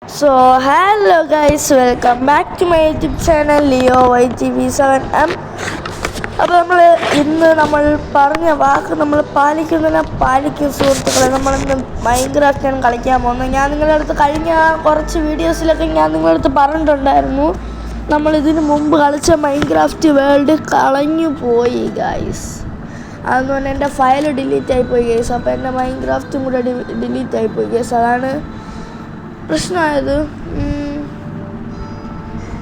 So hello guys, welcome back to my YouTube channel Leo YTV7M. അപ്പോൾ നമ്മൾ പറഞ്ഞ വാക്ക് നമ്മൾ പാലിക്കും സുഹൃത്തുക്കളെ. നമ്മളിന്ന് മൈൻക്രാഫ്റ്റാണ് കളിക്കാൻ പോകുന്നത്. ഞാൻ നിങ്ങളുടെ അടുത്ത് കഴിഞ്ഞ കുറച്ച് വീഡിയോസിലൊക്കെ ഞാൻ നിങ്ങളുടെ അടുത്ത് പറഞ്ഞിട്ടുണ്ടായിരുന്നു, നമ്മളിതിന് മുമ്പ് കളിച്ച മൈൻക്രാഫ്റ്റ് വേൾഡ് കളഞ്ഞു പോയി ഗൈസ്. അതെന്ന് പറഞ്ഞാൽ എൻ്റെ ഫയൽ ഡിലീറ്റ് ആയിപ്പോയി ഗൈസ്. അപ്പോൾ എൻ്റെ മൈൻക്രാഫ്റ്റും കൂടെ ഡിലീറ്റ് ആയിപ്പോയി ഗൈസ്. അതാണ് പ്രശ്നമായത്.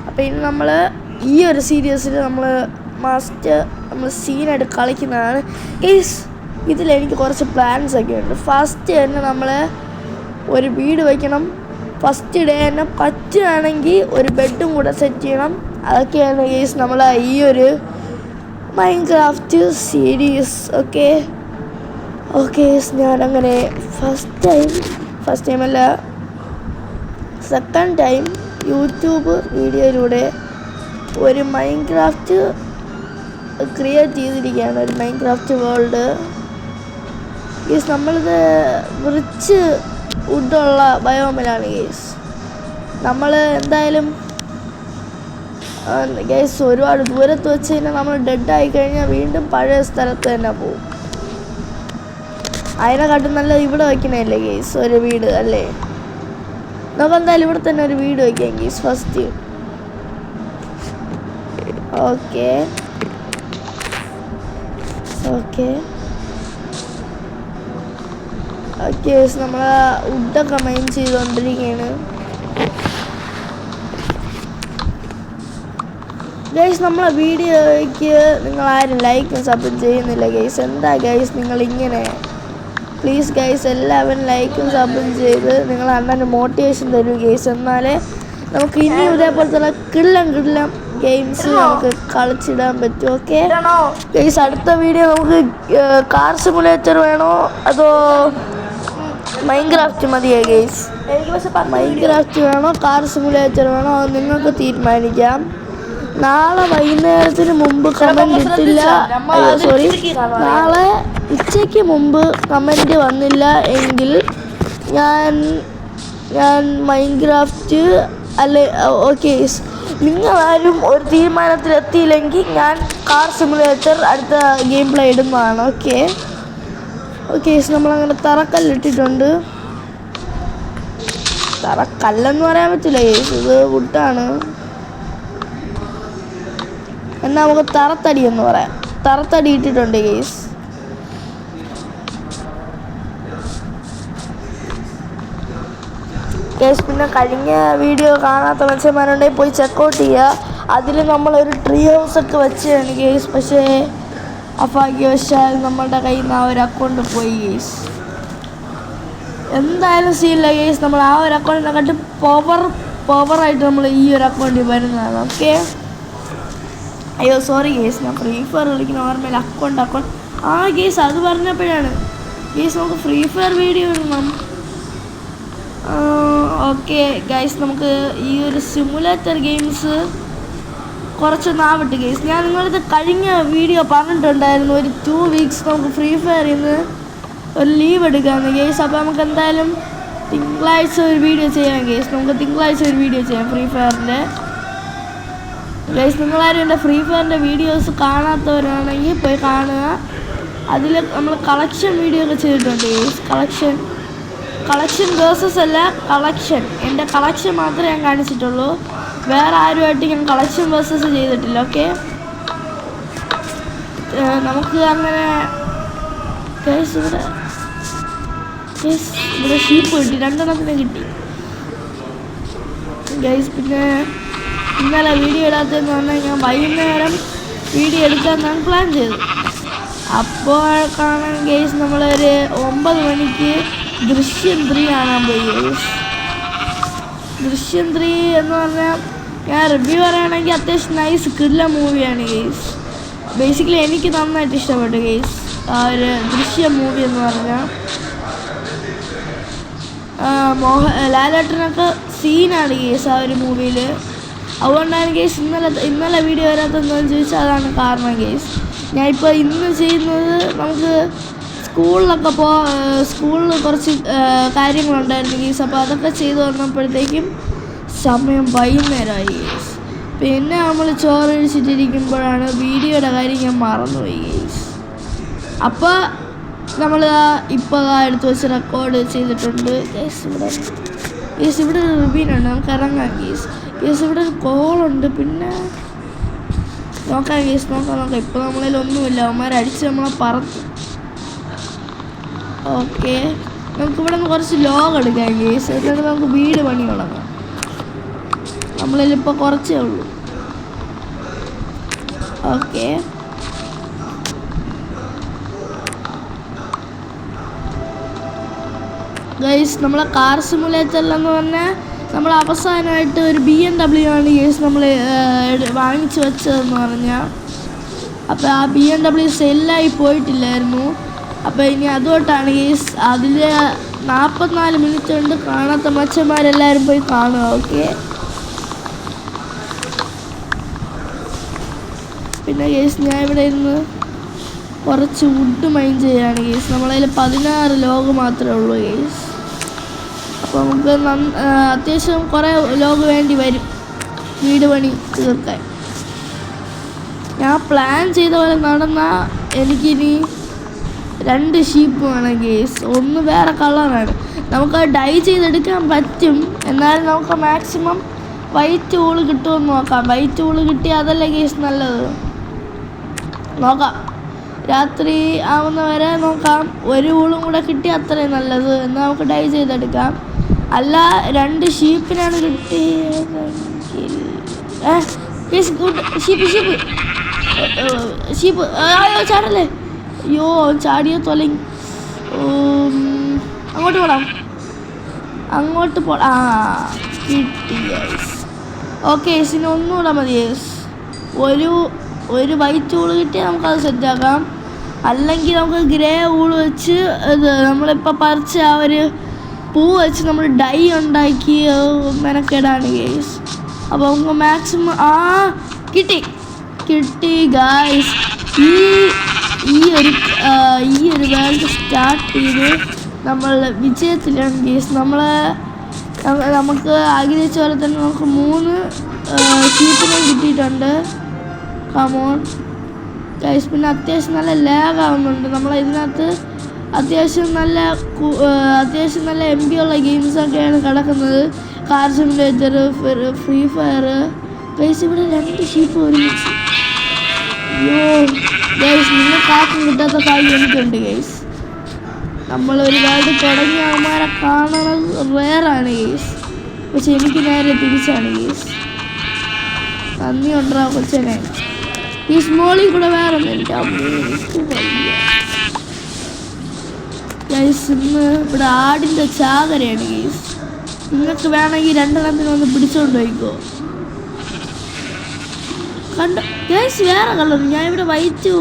അപ്പോൾ ഇനി നമ്മൾ ഈ ഒരു സീരീസിൽ നമ്മൾ സീനായിട്ട് കളിക്കുന്നതാണ് ഗൈസ്. ഇതിലെനിക്ക് കുറച്ച് പ്ലാൻസ് ഒക്കെ ഉണ്ട്. ഫസ്റ്റ് തന്നെ നമ്മൾ ഒരു വീട് വയ്ക്കണം. ഫസ്റ്റ് ഡേ തന്നെ പറ്റുകയാണെങ്കിൽ ഒരു ബെഡും കൂടെ സെറ്റ് ചെയ്യണം. അതൊക്കെയാണ് ഗൈസ് നമ്മൾ ഈ ഒരു മൈൻക്രാഫ്റ്റ് സീരീസ്. ഓക്കെ ഞാനങ്ങനെ ഫസ്റ്റ് ടൈം അല്ല, സെക്കൻഡ് ടൈം യൂട്യൂബ് വീഡിയോയിലൂടെ ഒരു മൈൻക്രാഫ്റ്റ് ക്രിയേറ്റ് ചെയ്തിരിക്കുകയാണ്, ഒരു മൈൻക്രാഫ്റ്റ് വേൾഡ് ഗേസ്. നമ്മളിത് റിച്ച് വുഡുള്ള ബയോമിലാണ് ഗേസ്. നമ്മൾ എന്തായാലും ഗേസ് ഒരുപാട് ദൂരത്ത് വെച്ച് കഴിഞ്ഞാൽ നമ്മൾ ഡെഡായി കഴിഞ്ഞാൽ വീണ്ടും പഴയ സ്ഥലത്ത് തന്നെ പോകും. അതിനെക്കാട്ടും നല്ലത് ഇവിടെ വയ്ക്കണല്ലേ ഗേസ്, ഒരു വീട് അല്ലേ. നമുക്ക് എന്തായാലും ഇവിടെ തന്നെ ഒരു വീട് വയ്ക്കാം ഗീസ് ഫസ്റ്റ്. ഓക്കെ നമ്മൾ വുഡൊക്കെ മൈൻ ചെയ്തുകൊണ്ടിരിക്കുകയാണ് ഗൈസ്. നമ്മളെ വീഡിയോയ്ക്ക് നിങ്ങളാരും ലൈക്കും സബും ചെയ്യുന്നില്ല ഗൈസ്. എന്താ ഗൈസ് നിങ്ങളിങ്ങനെ? പ്ലീസ് ഗൈസ്, എല്ലാവരും ലൈക്കും സബും ചെയ്ത് നിങ്ങൾ അണ്ണന് മോട്ടിവേഷൻ തരും ഗൈസ്. എന്നാലേ നമുക്ക് ഇനിയും ഇതേപോലത്തെ കിള്ളം ഗെയിംസ് നമുക്ക് കളിച്ചിടാൻ പറ്റും. ഓക്കെ ഗൈസ്, അടുത്ത വീഡിയോ നമുക്ക് കാർ സിമുലേറ്റർ വേണോ അതോ മൈൻക്രാഫ്റ്റ് മതിയോ ഗൈസ്? മൈൻക്രാഫ്റ്റ് വേണോ കാർ സിമുലേറ്റർ വേണോ അത് നിങ്ങൾക്ക് തീരുമാനിക്കാം. നാളെ വൈകുന്നേരത്തിന് മുമ്പ് കമൻറ്റ് ഇട്ടില്ല, നാളെ ഉച്ചയ്ക്ക് മുമ്പ് കമൻറ്റ് വന്നില്ല എങ്കിൽ ഞാൻ മൈൻക്രാഫ്റ്റ് അല്ലെ. ഓക്കെ, നിങ്ങളാരും ഒരു തീരുമാനത്തിലെത്തിയില്ലെങ്കിൽ ഞാൻ കാർ സിമുലേറ്റർ അടുത്ത ഗെയിം പ്ലേ ഇടുന്നതാണ്. ഓക്കെ നമ്മളങ്ങനെ തറക്കല്ലിട്ടിട്ടുണ്ട്. തറക്കല്ലെന്ന് പറയാൻ പറ്റില്ല ഗേസ്, ഇത് വുഡാണ്. എന്നാൽ നമുക്ക് തറത്തടി എന്ന് പറയാം. തറത്തടി ഇട്ടിട്ടുണ്ട് ഗേസ്. പിന്നെ കഴിഞ്ഞ വീഡിയോ കാണാത്ത മനുഷ്യന്മാരുണ്ടെങ്കിൽ പോയി ചെക്കൗട്ട് ചെയ്യുക. അതിൽ നമ്മളൊരു ട്രീ ഹൗസൊക്കെ വെച്ചാണ് ഗേസ്. പക്ഷേ അഭാഗ്യവശാൽ നമ്മളുടെ കയ്യിൽ നിന്ന് ആ ഒരു അക്കൗണ്ട് പോയി ഗേസ്. എന്തായാലും സീനില്ല ഗേസ്, നമ്മൾ ആ ഒരു അക്കൗണ്ടിനെക്കാട്ടും പവറായിട്ട് നമ്മൾ ഈ ഒരു അക്കൗണ്ടിൽ വരുന്നതാണ്. ഓക്കെ, അയ്യോ സോറി ഗേസ്, ഞാൻ ഫ്രീ ഫയർ കളിക്കുന്ന ഓർമ്മയില്ല. അക്കൗണ്ട് ആ ഗേസ്, അത് പറഞ്ഞപ്പോഴാണ് ഗേസ് നമുക്ക് ഫ്രീ ഫയർ വീഡിയോ ഇടണം. ഓക്കെ ഗൈസ്, നമുക്ക് ഈ ഒരു സിമുലേറ്റർ ഗെയിംസ് കുറച്ചൊന്നാവട്ടെ ഗൈസ്. ഞാൻ നിങ്ങളിത് കഴിഞ്ഞ വീഡിയോ പറഞ്ഞിട്ടുണ്ടായിരുന്നു, ഒരു 2 വീക്സ് നമുക്ക് ഫ്രീ ഫയറിൽ നിന്ന് ഒരു ലീവ് എടുക്കാമെന്ന് ഗൈസ്. അപ്പോൾ നമുക്ക് എന്തായാലും തിങ്കളാഴ്ച ഒരു വീഡിയോ ചെയ്യാം ഗൈസ്. നമുക്ക് തിങ്കളാഴ്ച ഒരു വീഡിയോ ചെയ്യാം ഫ്രീ ഫയറിൻ്റെ ഗൈസ്. നിങ്ങളാരും എൻ്റെ ഫ്രീ ഫയറിൻ്റെ വീഡിയോസ് കാണാത്തവരാണെങ്കിൽ പോയി കാണുക. അതിൽ നമ്മൾ കളക്ഷൻ വീഡിയോ ഒക്കെ ചെയ്തിട്ടുണ്ട് ഗൈസ്. കളക്ഷൻ വേഴ്സസ് അല്ല, കളക്ഷൻ. എൻ്റെ കളക്ഷൻ മാത്രമേ ഞാൻ കാണിച്ചിട്ടുള്ളൂ, വേറെ ആരുമായിട്ട് ഞാൻ കളക്ഷൻ വേഴ്സസ് ചെയ്തിട്ടില്ല. ഓക്കെ, നമുക്ക് അങ്ങനെ ഇവിടെ ഷീപ്പ് കിട്ടി, 2 കിട്ടി ഗൈസ്. പിന്നെ ഇന്നലെ വീഡിയോ ഇടാത്തതെന്ന് പറഞ്ഞാൽ ഞാൻ വൈകുന്നേരം വീഡിയോ എടുക്കാമെന്നാണ് പ്ലാൻ ചെയ്തത്. അപ്പോൾ കാണാൻ ഗൈസ് നമ്മളൊരു 9 മണിക്ക് ദൃശ്യം 3 കാണാൻ പോയി ഗൈസ്. ദൃശ്യം 3 എന്ന് പറഞ്ഞാൽ ഞാൻ റിവ്യൂ പറയുകയാണെങ്കിൽ അത്യാവശ്യം നൈസ് കില്ല മൂവിയാണ് ഗൈസ്. ബേസിക്കലി എനിക്ക് നന്നായിട്ട് ഇഷ്ടപ്പെട്ടു ഗൈസ് ആ ഒരു ദൃശ്യം മൂവി എന്ന് പറഞ്ഞാൽ. ലാലേട്ടനൊക്കെ സീനാണ് ഗൈസ് ആ ഒരു മൂവിയിൽ. അതുകൊണ്ടാണ് ഗൈസ് ഇന്നലെ വീഡിയോ വരാത്തതെന്ന് ചോദിച്ചാൽ അതാണ് കാരണം ഗൈസ്. ഞാൻ ഇപ്പോൾ ഇന്ന് ചെയ്യുന്നത് നമുക്ക് സ്കൂളിലൊക്കെ സ്കൂളിൽ കുറച്ച് കാര്യങ്ങളുണ്ടായിരുന്നു ഗീസ്. അപ്പോൾ അതൊക്കെ ചെയ്ത് വന്നപ്പോഴത്തേക്കും സമയം വൈകുന്നേരമായി ഗീസ്. പിന്നെ നമ്മൾ ചോറ് കഴിച്ചിട്ടിരിക്കുമ്പോഴാണ് വീഡിയോയുടെ കാര്യം ഞാൻ മറന്നുപോയി ഗീസ്. അപ്പോൾ നമ്മൾ ഇപ്പോൾ എടുത്ത് വെച്ച് റെക്കോർഡ് ചെയ്തിട്ടുണ്ട് ഗീസ്. ഇവിടെ ഒരു റിവ്യൂനുണ്ട്, നമുക്ക് ഇറങ്ങാം ഗീസ്. ഇവിടെ ഒരു കോളുണ്ട്. പിന്നെ നോക്കാം ഗീസ്, നോക്കാം. ഇപ്പോൾ നമ്മളതിൽ ഒന്നുമില്ല, അവന്മാരടിച്ച് നമ്മളെ പറത്തു. ഓക്കെ, നമുക്കിവിടെ നിന്ന് കുറച്ച് ലോഗ് എടുക്കാം ഗീസ്. എന്നിട്ട് നമുക്ക് വീട് പണി തുടങ്ങാം. നമ്മളിലിപ്പോൾ കുറച്ചേ ഉള്ളൂ. ഓക്കെ, ഗൈസ് നമ്മളെ കാർ സിമുലേറ്ററിലെന്ന് പറഞ്ഞാൽ നമ്മൾ അവസാനമായിട്ട് ഒരു BMW ആണ് ഗൈസ് നമ്മൾ വാങ്ങിച്ചു വെച്ചതെന്ന് പറഞ്ഞാൽ. അപ്പോൾ ആ BMW സെല്ലായി പോയിട്ടില്ലായിരുന്നു. അപ്പോൾ ഇനി അതുകൊണ്ടാണ് ഗൈസ്. അതിൽ 44 മിനിറ്റ് കൊണ്ട് കാണാത്ത മച്ചന്മാരെല്ലാവരും പോയി കാണുക. ഓക്കെ, പിന്നെ ഗൈസ് ഞാൻ ഇവിടെ ഇരുന്ന് കുറച്ച് വുഡ് മൈൻ ചെയ്യാണ് ഗൈസ്. നമ്മളതിൽ 16 ലോഗ് മാത്രമേ ഉള്ളൂ ഗൈസ്. അപ്പോൾ നമുക്ക് അത്യാവശ്യം കുറേ ലോഗ് വേണ്ടി വരും വീട് പണി തീർക്കാൻ. ഞാൻ പ്ലാൻ ചെയ്ത പോലെ നടന്നാൽ എനിക്കിനി 2 ഷീപ്പ് വേണം ഗേസ്. ഒന്ന് വേറെ കളറാണ്, നമുക്ക് ഡൈ ചെയ്തെടുക്കാൻ പറ്റും. എന്നാലും നമുക്ക് മാക്സിമം വൈറ്റ് വൂള് കിട്ടുമെന്ന് നോക്കാം. വൈറ്റ് വൂള് കിട്ടിയാൽ അതല്ലേ ഗേസ് നല്ലത്. നോക്കാം, രാത്രി ആവുന്നവരെ നോക്കാം. ഒരു വൂളും കൂടെ കിട്ടിയാൽ അത്രയും നല്ലത്. എന്നാൽ നമുക്ക് ഡൈ ചെയ്തെടുക്കാം. അല്ല 2 ഷീപ്പിനാണ് കിട്ടിയതെങ്കിൽ ഷീപ്പ് അയ്യോ ചാടല്ലേ, അയ്യോ ചാടിയോ തൊലങ്ങി. അങ്ങോട്ട് പോടാം, അങ്ങോട്ട് പോടാ. കിട്ടി ഗൈസ്. ഓക്കെ, ഇതിന് ഒന്നുകൂടെ മതി ഗൈസ്. ഒരു വൈറ്റ് വൂള് കിട്ടിയാൽ നമുക്കത് സെറ്റാക്കാം. അല്ലെങ്കിൽ നമുക്ക് ഗ്രേ വൂള് വെച്ച് ഇത് നമ്മളിപ്പോൾ പറിച്ച ആ ഒരു പൂ വെച്ച് നമ്മൾ ഡൈ ഉണ്ടാക്കി മെനക്കെടാണ് ഗൈസ്. അപ്പോൾ നമുക്ക് മാക്സിമം കിട്ടി ഗൈസ്. ഈ ഒരു വേൾഡ് സ്റ്റാർട്ട് ചെയ്ത് നമ്മൾ വിജയത്തിലാണ് ഗൈസ്. നമുക്ക് ആഗ്രഹിച്ച പോലെ തന്നെ നമുക്ക് 3 ഷീപ്പിനെ കിട്ടിയിട്ടുണ്ട്. Come on guys. പിന്നെ അത്യാവശ്യം നല്ല ലാഗ് ആവുന്നുണ്ട്. ഇതിനകത്ത് അത്യാവശ്യം നല്ല MB ഉള്ള ഗെയിംസൊക്കെയാണ് കിടക്കുന്നത്. Car simulator, free fire guys. ഇവിടെ 2 ഷീപ്പ് ഒരുമിച്ച്. അയ്യോ ഗൈസ്, നിങ്ങൾ കാക്കും കിട്ടാത്ത കാര്യം എനിക്കുണ്ട് ഗൈസ്. നമ്മളൊരു വേൾഡ് തുടങ്ങിയ അവന്മാരെ കാണണത് റെയറാണ് ഗൈസ്. പക്ഷെ എനിക്ക് നേരെ തിരിച്ചാണ് ഗൈസ്. നന്ദി ഉണ്ടാ കൊച്ചനെ. ഈ സ്മോളിൽ കൂടെ വേറെ ഒന്നും എനിക്ക് ഗൈസ്. ഇന്ന് ഇവിടെ ആടിൻ്റെ ചാകരയാണ് ഗൈസ്. നിങ്ങൾക്ക് വേണമെങ്കിൽ 2 എണ്ണത്തിന് വന്ന് പിടിച്ചോണ്ട് പോയിക്കോ. കണ്ട ഗൈസ്, വേറെ കളർ. ഞാൻ ഇവിടെ വൈറ്റ്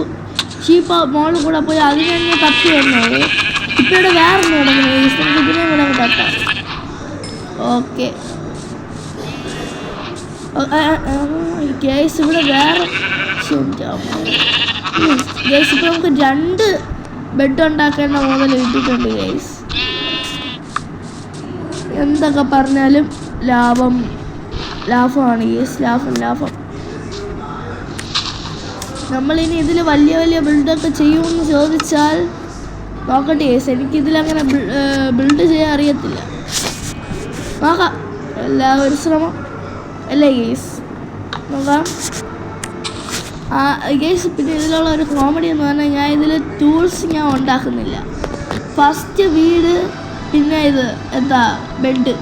ഷീപ്പ് മോളിൽ കൂടെ പോയി അതിനെ തപ്പി വന്നത്. ഇപ്പം ഇവിടെ വേറെ ഒന്നും കിടക്കുന്നു ഗൈസ്. നമുക്ക് ഇതിനെ കൂടെ തട്ടാം. ഓക്കെ ഗൈസ്, ഇവിടെ വേറെ ഗൈസ്. ഇപ്പം നമുക്ക് 2 ബെഡ് ഉണ്ടാക്കേണ്ട മുതൽ കിട്ടിയിട്ടുണ്ട് ഗൈസ്. എന്തൊക്കെ പറഞ്ഞാലും ലാഭമാണ് ഗൈസ്. ലാഭം. നമ്മളിനി ഇതിൽ വലിയ ബിൽഡൊക്കെ ചെയ്യുമെന്ന് ചോദിച്ചാൽ നോക്കട്ടെ ഗൈസ്. എനിക്കിതിലങ്ങനെ ബിൽഡ് ചെയ്യാൻ അറിയത്തില്ല. നോക്കാം, ഒരു ശ്രമം അല്ലേ ഗൈസ്. നോക്കാം ഗൈസ്. പിന്നെ ഇതിലുള്ള ഒരു കോമഡി എന്ന് പറഞ്ഞാൽ ഞാൻ ഇതിൽ ടൂൾസ് ഞാൻ ഉണ്ടാക്കുന്നില്ല. ഫസ്റ്റ് വീട്, പിന്നെ ബെഡ്.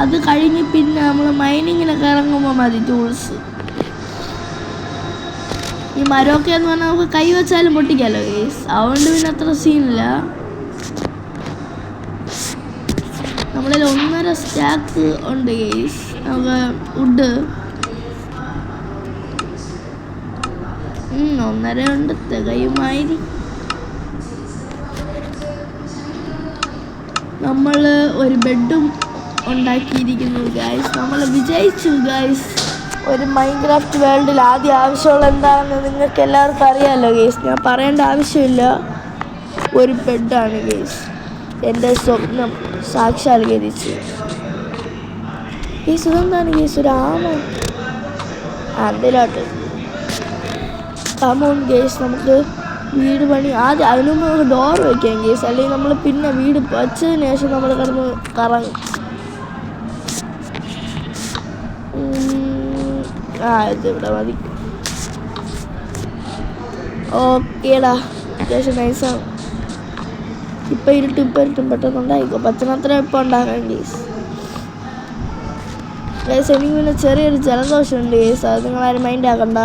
അത് കഴിഞ്ഞ് പിന്നെ നമ്മൾ മൈനിങ്ങിനൊക്കെ ഇറങ്ങുമ്പോൾ മതി ടൂൾസ്. ഈ മരമൊക്കെ എന്ന് പറഞ്ഞാൽ നമുക്ക് കൈ വെച്ചാലും പൊട്ടിക്കാമല്ലോ ഗൈസ്. അതുകൊണ്ട് പിന്നെ അത്ര സീനില്ല. നമ്മളിൽ 1.5 സ്റ്റാക്ക് ഉണ്ട് ഗൈസ്. നമുക്ക് വുഡ് 1.5 ഉണ്ട്, തികയുമായി. നമ്മൾ ഒരു ബെഡും ഉണ്ടാക്കിയിരിക്കുന്നു ഗൈസ്. നമ്മൾ വിജയിച്ചു ഗൈസ്. ഒരു മൈൻക്രാഫ്റ്റ് വേൾഡിൽ ആദ്യം ആവശ്യമുള്ള എന്താണെന്ന് നിങ്ങൾക്ക് എല്ലാവർക്കും അറിയാമല്ലോ ഗൈസ്. ഞാൻ പറയേണ്ട ആവശ്യമില്ല. ഒരു ബെഡാണ് ഗൈസ്. എൻ്റെ സ്വപ്നം സാക്ഷാത്കരിച്ച് ഗൈസ്. ഇതെന്താണ് ഗൈസ്? ഒരു ആമ അതിലോട്ട്. കമോൺ ഗൈസ്, നമുക്ക് വീട് പണി ആദ്യം അതിന് മുമ്പ് നമുക്ക് ഡോർ വയ്ക്കാം ഗൈസ്. അല്ലെങ്കിൽ നമ്മൾ പിന്നെ വീട് വച്ചതിന് ശേഷം നമ്മൾ കിടന്ന് കറങ്ങും. ഇതിവിടെ മതി. ഓക്കേടാ, അത്യാവശ്യം നൈസാണ്. ഇപ്പം ഇരുട്ടും പെട്ടെന്ന് ഉണ്ടായിക്കോ. പച്ചനത്ര ഇപ്പം ഉണ്ടാക്കാം ഗൈസ്. എനിക്ക് പിന്നെ ചെറിയൊരു ജലദോഷമുണ്ട് ഗൈസ്, അത് നിങ്ങളാരും മൈൻഡ് ആക്കണ്ട.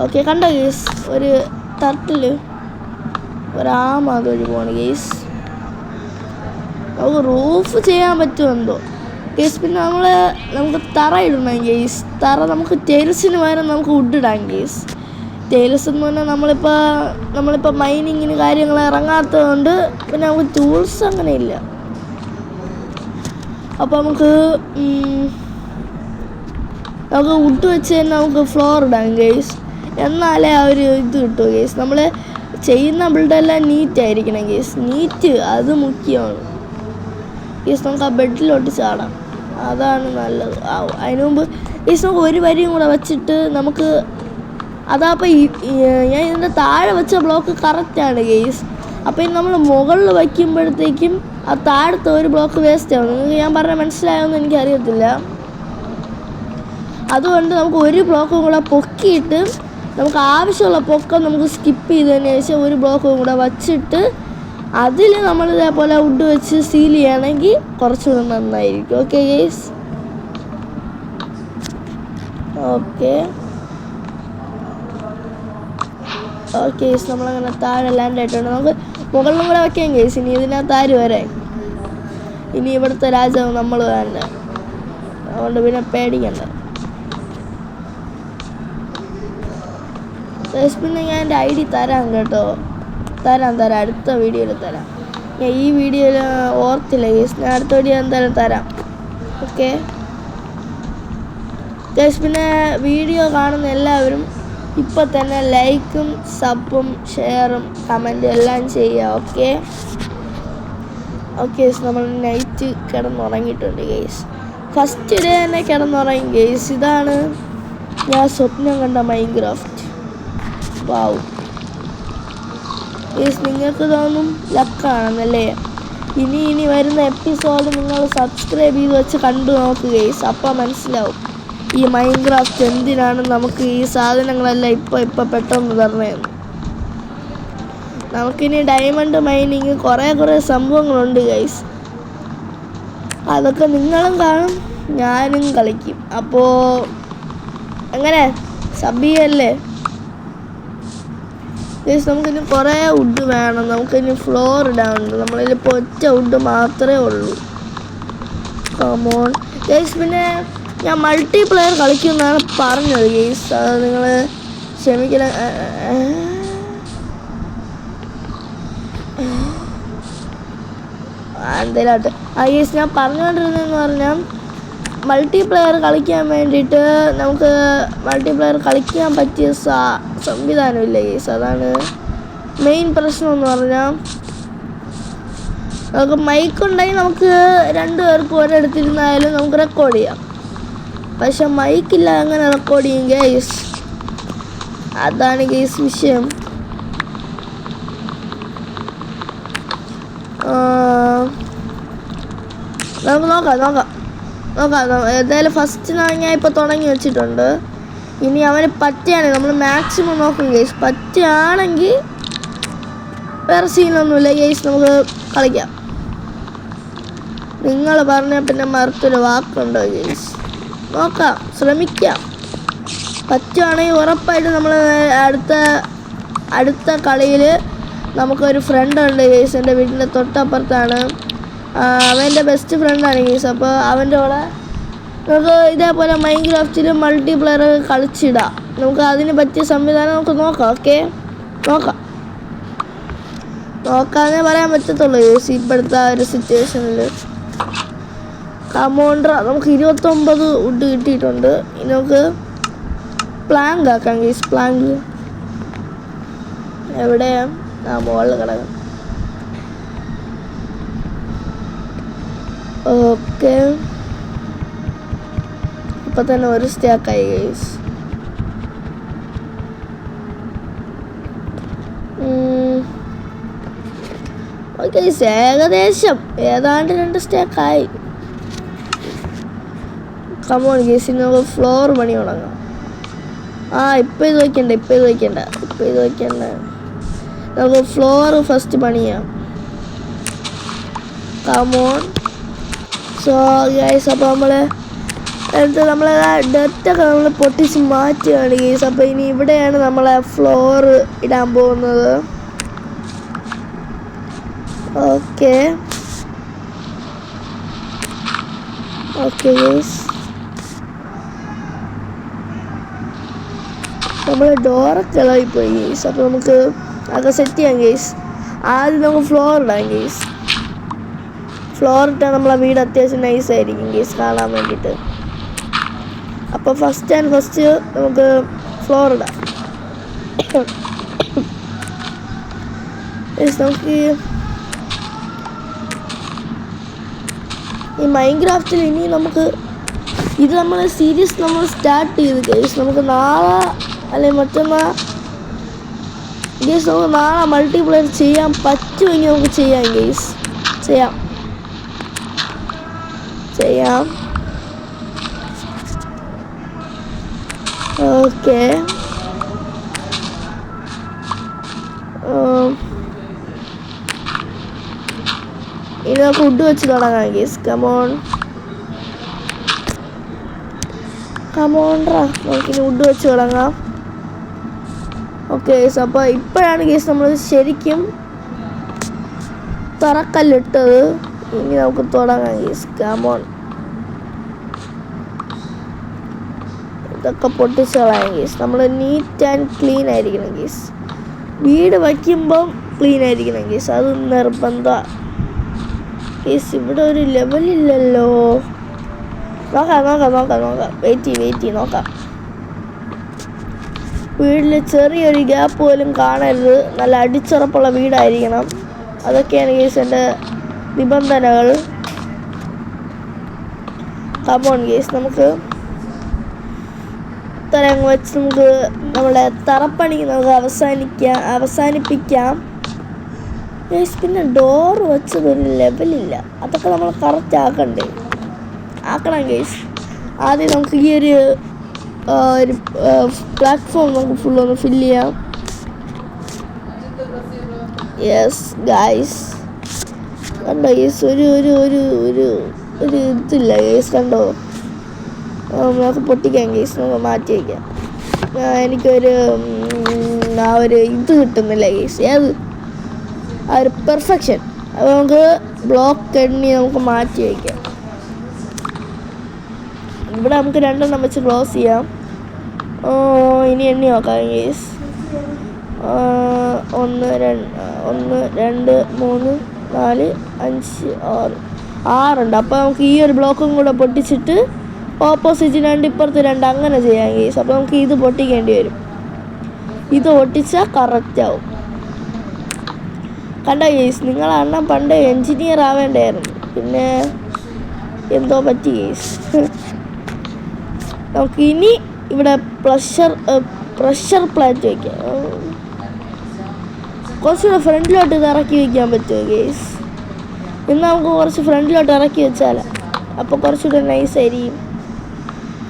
ഓക്കെ, കണ്ടോ ഗൈസ്? ഒരു തട്ടിൽ ഒരാമ അതുവഴി പോണ് ഗൈസ്. നമുക്ക് റൂഫ് ചെയ്യാൻ പറ്റുമെന്തോ ഗൈസ്. പിന്നെ നമുക്ക് തറ ഇടണം ഗൈസ്. തറ നമുക്ക് ടൈൽസിന് പകരം നമുക്ക് വുഡ് ഇടാം ഗൈസ്. ടൈൽസ് എന്ന് പറഞ്ഞാൽ നമ്മളിപ്പോൾ മൈനിങ്ങിന് കാര്യങ്ങൾ ഇറങ്ങാത്തത് കൊണ്ട് പിന്നെ നമുക്ക് ടൂൾസ് അങ്ങനെ ഇല്ല. അപ്പോൾ നമുക്ക് വുഡ് വെച്ച് തന്നെ നമുക്ക് ഫ്ലോർ ഇടാം ഗൈസ്. എന്നാലേ ആ ഒരു ഇത് കിട്ടുമോ ഗൈസ്. നമ്മൾ ചെയ്യുന്ന ബിൽഡെല്ലാം നീറ്റായിരിക്കണം ഗൈസ്. നീറ്റ് അത് മുഖ്യമാണ് ഗൈസ്. നമുക്ക് ആ ബെഡിലോട്ട് ചാടാം, അതാണ് നല്ലത്. അതിന് മുമ്പ് ഗൈസ് നമുക്ക് ഒരു വരിയും കൂടെ വെച്ചിട്ട് നമുക്ക് അതപ്പോൾ ഞാൻ ഇതിൻ്റെ താഴെ വെച്ച ബ്ലോക്ക് കറക്റ്റാണ് ഗൈസ്. അപ്പോൾ ഇനി നമ്മൾ മുകളിൽ വയ്ക്കുമ്പോഴത്തേക്കും ആ താഴത്തെ ഒരു ബ്ലോക്ക് വേസ്റ്റ് ആവും. നിങ്ങൾക്ക് ഞാൻ പറഞ്ഞാൽ മനസ്സിലായോന്ന് എനിക്കറിയത്തില്ല. അതുകൊണ്ട് നമുക്ക് ഒരു ബ്ലോക്കും കൂടെ പൊക്കിയിട്ട് നമുക്ക് ആവശ്യമുള്ള പൊക്കം നമുക്ക് സ്കിപ്പ് ചെയ്തതിന് ശേഷം ഒരു ബ്ലോക്കും കൂടെ വച്ചിട്ട് അതിൽ നമ്മൾ ഇതേപോലെ വുഡ് വെച്ച് സീൽ ചെയ്യുകയാണെങ്കിൽ കുറച്ചുകൂടെ നന്നായിരിക്കും. Okay guys? ഓക്കെ ഗൈസ്, നമ്മളങ്ങനെ താഴെ ലാൻഡ് ആയിട്ടുണ്ട്. നമുക്ക് മുകളിലും കൂടെ വയ്ക്കാം ഗൈസ്. ഇനി ഇതിനകത്ത് ആര് വരെ? ഇനി ഇവിടുത്തെ രാജാവ് നമ്മൾ തന്നെ, അതുകൊണ്ട് പിന്നെ പേടിക്കണ്ട. പിന്നെ ഞാൻ എൻ്റെ ID തരാം കേട്ടോ. തരാം അടുത്ത വീഡിയോയിൽ തരാം. ഞാൻ ഈ വീഡിയോയിൽ ഓർത്തില്ല ഗൈസ്. ഞാൻ അടുത്ത വീഡിയോ എന്തായാലും തരാം. ഓക്കെ ഗൈസ്, പിന്നെ വീഡിയോ കാണുന്ന എല്ലാവരും ഇപ്പം തന്നെ ലൈക്കും സബും ഷെയറും കമൻറ്റും എല്ലാം ചെയ്യുക. ഓക്കെ ഗൈസ്, നമ്മൾ നൈറ്റ് കിടന്നുറങ്ങിയിട്ടുണ്ട് ഗൈസ്. ഫസ്റ്റ് ഡേ തന്നെ കിടന്നുറങ്ങി ഗൈസ്. ഇതാണ് ഞാൻ സ്വപ്നം കണ്ട മൈൻക്രാഫ്റ്റ്. വാവ് ഗൈസ്, നിങ്ങൾക്ക് തോന്നും ലക്കാണെന്നല്ലേ? ഇനി വരുന്ന എപ്പിസോഡ് നിങ്ങൾ സബ്സ്ക്രൈബ് ചെയ്ത് വെച്ച് കണ്ടു നോക്കുക ഗൈസ്. അപ്പോൾ മനസ്സിലാവും ഈ മൈൻക്രാഫ്റ്റ് എന്തിനാണ് നമുക്ക് ഈ സാധനങ്ങളെല്ലാം ഇപ്പം പെട്ടെന്ന് തരണേന്ന്. നമുക്കിനി ഡയമണ്ട് മൈനിങ് കുറേ സംഭവങ്ങളുണ്ട് ഗൈസ്. അതൊക്കെ നിങ്ങളും കാണും, ഞാനും കളിക്കും. അപ്പോൾ എങ്ങനെ സബ് ചെയ്യല്ലേ ഗൈസ്? നമുക്കിനി കുറേ വുഡ് വേണം. നമുക്കിനി ഫ്ലോർ ഇടാനുണ്ട്. നമ്മളിപ്പോൾ ഒറ്റ വുഡ് മാത്രമേ ഉള്ളൂ. Come on guys. പിന്നെ ഞാൻ മൾട്ടിപ്ലെയർ കളിക്കുമെന്നാണ് പറഞ്ഞത് ഗൈസ്. അത് നിങ്ങൾ ക്ഷമിക്കണം. എന്തായാലും ഗൈസ്, ഞാൻ പറഞ്ഞുകൊണ്ടിരുന്നതെന്ന് പറഞ്ഞാൽ മൾട്ടിപ്ലെയർ കളിക്കാൻ വേണ്ടിയിട്ട് നമുക്ക് മൾട്ടിപ്ലെയർ കളിക്കാൻ പറ്റിയ സംവിധാനമില്ല ഗൈസ്. അതാണ് മെയിൻ പ്രശ്നം എന്ന് പറഞ്ഞാൽ. നമുക്ക് മൈക്കുണ്ടെങ്കിൽ നമുക്ക് രണ്ടുപേർക്കും ഒരിടത്തിരുന്നായാലും നമുക്ക് റെക്കോർഡ് ചെയ്യാം. പക്ഷെ മൈക്കില്ല, അങ്ങനെ റെക്കോർഡ് ചെയ്യും ഗൈസ്. അതാണ് ഗൈസ് വിഷയം. നമുക്ക് നോക്കാം. എന്തായാലും ഫസ്റ്റ് ഞാൻ ഇപ്പോൾ തുടങ്ങി വെച്ചിട്ടുണ്ട്. ഇനി അവന് പറ്റുകയാണെങ്കിൽ നമ്മൾ മാക്സിമം നോക്കും ഗൈസ്. പറ്റുകയാണെങ്കിൽ വേറെ സീനൊന്നുമില്ല ഗൈസ്, നമുക്ക് കളിക്കാം. നിങ്ങൾ പറഞ്ഞാൽ പിന്നെ മറുത്തൊരു വാക്കുണ്ടോ ഗൈസ്? നോക്കാം, ശ്രമിക്കാം. പറ്റുകയാണെങ്കിൽ ഉറപ്പായിട്ട് നമ്മൾ അടുത്ത കളിയിൽ നമുക്കൊരു ഫ്രണ്ട് ഉണ്ട് ഗൈസ്. എൻ്റെ വീടിൻ്റെ തൊട്ടപ്പുറത്താണ്. അവൻ്റെ ബെസ്റ്റ് ഫ്രണ്ടാണ് ഗൈസ്. അപ്പോൾ അവൻ്റെ കൂടെ നമുക്ക് ഇതേപോലെ മൈൻക്രാഫ്റ്റിൽ മൾട്ടിപ്ലെയർ കളിച്ചിടാം. നമുക്ക് അതിന് പറ്റിയ സംവിധാനം നമുക്ക് നോക്കാം. ഓക്കെ നോക്കാന്നേ പറയാൻ പറ്റത്തുള്ളൂ ഗൈസ് ഇപ്പോഴത്തെ ഒരു സിറ്റുവേഷനിൽ. കമോണ്ടർ നമുക്ക് 29 വുഡ് കിട്ടിയിട്ടുണ്ട്. ഇനി നമുക്ക് പ്ലാങ്ക് ആക്കാം ഗൈസ്. പ്ലാങ്ക് എവിടെയാ? മുകളിൽ കിടക്കും. ഓക്കെ, ഇപ്പം തന്നെ ഒരു സ്റ്റാക്കായി ഗൈസ്. ഓക്കെ, ഏകദേശം ഏതാണ്ട് 2 സ്റ്റാക്കായി. കമോൺ ഗൈസ്, നമുക്ക് ഫ്ലോർ പണി തുടങ്ങാം. ഇപ്പം ഇത് വയ്ക്കണ്ട. നമുക്ക് ഫ്ലോർ ഫസ്റ്റ് പണിയാം. കമോൺ. സോ ഗൈസ്, അപ്പോൾ നമ്മളെ ഡെറ്റൊക്കെ നമ്മൾ പൊട്ടിച്ച് മാറ്റുകയാണ് ഗൈസ്. അപ്പോൾ ഇനി ഇവിടെയാണ് നമ്മളെ ഫ്ലോർ ഇടാൻ പോകുന്നത്. ഓക്കെ ഗൈസ്, നമ്മൾ ഡോറൊക്കെ ഇളകിപ്പോയി ഗൈസ്. അപ്പോൾ നമുക്ക് അതൊക്കെ സെറ്റ് ചെയ്യാം ഗൈസ്. ആദ്യം നമുക്ക് ഫ്ലോർ ഇടാം ഗൈസ്. ഫ്ലോർ ഇട്ടാൽ നമ്മളെ വീട് അത്യാവശ്യം നൈസായിരിക്കും ഗൈസ് കാണാൻ വേണ്ടിയിട്ട്. അപ്പോൾ ഫസ്റ്റ് നമുക്ക് ഫ്ലോർ ഇടാം. നമുക്ക് ഈ മൈൻക്രാഫ്റ്റിൽ ഇനി നമുക്ക് ഇത് നമ്മൾ സീരീസ് നമ്മൾ സ്റ്റാർട്ട് ചെയ്ത് ഗൈസ്. നമുക്ക് നാളെ അല്ലെങ്കിൽ മറ്റന്നാൾ ഗൈസ്, നമുക്ക് നാളെ മൾട്ടിപ്ലെയർ ചെയ്യാൻ പറ്റുമെങ്കിൽ നമുക്ക് ചെയ്യാം ഗൈസ്. ചെയ്യാം. ഓക്കെ, ഇനി നമുക്ക് ഫുഡ് വെച്ച് തുടങ്ങാം ഗൈസ്. കമോൺ റാ, നമുക്കിനി ഫുഡ് വെച്ച് തുടങ്ങാം. ഓക്കെ ഗൈസ്, അപ്പോൾ ഇപ്പോഴാണ് ഗൈസ് നമ്മൾ ശരിക്കും തറക്കല്ലിട്ടത്. ഇനി നമുക്ക് തുടങ്ങാം ഗൈസ്. കമോൺ, ഇതൊക്കെ പൊട്ടിച്ച് കളയാം ഗൈസ്. നമ്മൾ നീറ്റ് ആൻഡ് ക്ലീൻ ആയിരിക്കണം ഗൈസ്. വീട് വയ്ക്കുമ്പം ക്ലീൻ ആയിരിക്കണം ഗൈസ്, അത് നിർബന്ധമാണ് ഗൈസ്. ഇവിടെ ഒരു ലെവലില്ലല്ലോ. നോക്കാം. വെയിറ്റ് നോക്കാം. വീട്ടിൽ ചെറിയൊരു ഗ്യാപ്പ് പോലും കാണരുത്. നല്ല അടിച്ചുറപ്പുള്ള വീടായിരിക്കണം. അതൊക്കെയാണ് ഗൈസ് എൻ്റെ നിബന്ധനകൾ. കമോൺ ഗൈസ്, നമുക്ക് ഇത്രയും വെച്ച് നമുക്ക് നമ്മുടെ തറപ്പണി നമുക്ക് അവസാനിപ്പിക്കാം ഗൈസ്. പിന്നെ ഡോർ വെച്ചതൊരു ലെവലില്ല, അതൊക്കെ നമ്മൾ കറക്റ്റ് ആക്കണം ഗൈസ്. ആദ്യം നമുക്ക് ഈ ഒരു പ്ലാറ്റ്ഫോം നമുക്ക് ഫുള്ളൊന്ന് ഫില്ല് ചെയ്യാം. യെസ് ഗൈസ്, കണ്ടോ ഗൈസ്, ഒരു ഇതില്ല ഗൈസ്, കണ്ടോ? നമുക്ക് പൊട്ടിക്കാം ഗൈസ്, നമുക്ക് മാറ്റി വയ്ക്കാം. എനിക്കൊരു ഇത് കിട്ടുന്നില്ല ഗൈസ്, ഒരു പെർഫെക്ഷൻ. അപ്പോൾ നമുക്ക് ബ്ലോക്ക് എണ്ണി നമുക്ക് മാറ്റി വയ്ക്കാം. ഇവിടെ നമുക്ക് 2 എണ്ണം വെച്ച് ക്ലോസ് ചെയ്യാം. ഇനി എണ്ണി നോക്കാം ഗൈസ്. 1 2 3 4 5 6 ഉണ്ട്. അപ്പോൾ നമുക്ക് ഈ ഒരു ബ്ലോക്കും കൂടെ പൊട്ടിച്ചിട്ട് ഓപ്പോസിറ്റ് 2 ഇപ്പുറത്ത് 2 അങ്ങനെ ചെയ്യാം ഗൈസ്. അപ്പോൾ നമുക്ക് ഇത് പൊട്ടിക്കേണ്ടി വരും. ഇത് പൊട്ടിച്ചാൽ കറക്റ്റ് ആവും. കണ്ടോ ഗൈസ്, നിങ്ങളെ അണ്ണൻ പണ്ട് എൻജിനീയർ ആവേണ്ടായിരുന്നു, പിന്നെ എന്തോ പറ്റി ഗൈസ്. നമുക്ക് ഇനി ഇവിടെ പ്രഷർ പ്ലേറ്റ് വയ്ക്കാം. കുറച്ചുകൂടെ ഫ്രണ്ടിലോട്ട് ഇത് ഇറക്കി വയ്ക്കാൻ പറ്റുമോ ഗൈസ്? ഇന്ന് നമുക്ക് കുറച്ച് ഫ്രണ്ടിലോട്ട് ഇറക്കി വെച്ചാൽ അപ്പോൾ കുറച്ചുകൂടെ നൈസായിരിക്കും.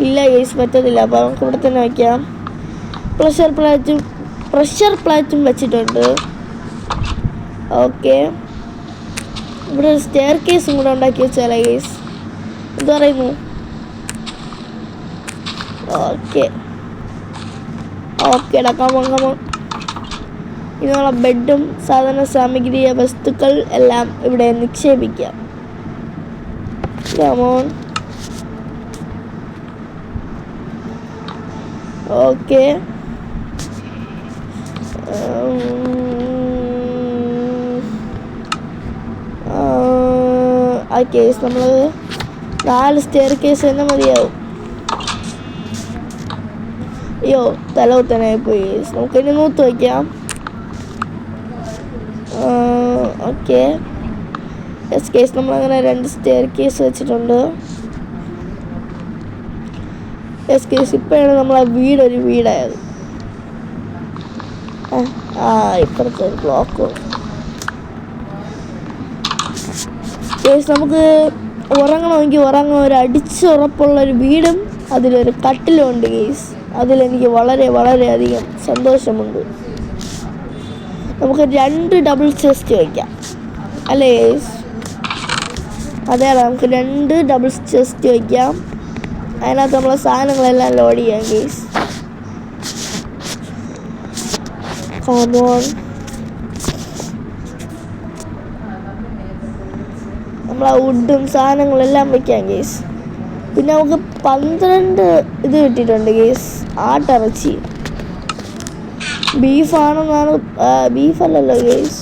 ഇല്ല ഗൈസ്, പറ്റത്തില്ല. അപ്പോൾ നമുക്ക് ഇവിടെ തന്നെ വയ്ക്കാം. പ്രഷർ പ്ലേറ്റും വെച്ചിട്ടുണ്ട്. ഓക്കെ, ഇവിടെ ഒരു സ്റ്റെയർ കേസും കൂടെ ഉണ്ടാക്കി വെച്ചാലേ ഗൈസ്. എന്ത് പറയുന്നു? ഓക്കേടാ, കമോൺ. ഇതിനുള്ള ബെഡും സാധന സാമഗ്രി വസ്തുക്കൾ എല്ലാം ഇവിടെ നിക്ഷേപിക്കാം. കമോൺ. ഓക്കെ, ആ കേസ് നമ്മൾ 4 സ്റ്റെയർ കേസ് തന്നെ മതിയാവും. അയ്യോ, തലകുത്തനായി പോയി. നമുക്കിനി നൂത്ത് വയ്ക്കാം. ഓക്കെ യെസ് കേസ് നമ്മളങ്ങനെ 2 സ്റ്റെയർ കേസ് വെച്ചിട്ടുണ്ട്. യെസ് കേസ് ഇപ്പോഴാണ് നമ്മളെ വീടൊരു വീടായത്. ഇപ്പുറത്തെ ഒരു ബ്ലോക്ക് കേസ് നമുക്ക് ഉറങ്ങണമെങ്കിൽ ഉറങ്ങാൻ ഒരു അടിച്ചുറപ്പുള്ളൊരു വീടും അതിലൊരു കട്ടിലും ഉണ്ട് കേസ്. അതിലെനിക്ക് വളരെ വളരെയധികം സന്തോഷമുണ്ട്. നമുക്ക് 2 ഡബിൾ ചെസ്റ്റ് വയ്ക്കാം അല്ലേ കേസ്? അതെ നമുക്ക് 2 ഡബിൾ ചെസ്റ്റ് വയ്ക്കാം. അതിനകത്ത് നമ്മളെ സാധനങ്ങളെല്ലാം ലോഡ് ചെയ്യാം കേസ്. നമ്മളെ വുഡും സാധനങ്ങളെല്ലാം വയ്ക്കാം കേസ്. പിന്നെ നമുക്ക് 12 ഇത് കിട്ടിയിട്ടുണ്ട് കേസ്, ആട്ടിറച്ചി. ബീഫാണെന്നാണ്, ബീഫല്ലല്ലോ കേസ്,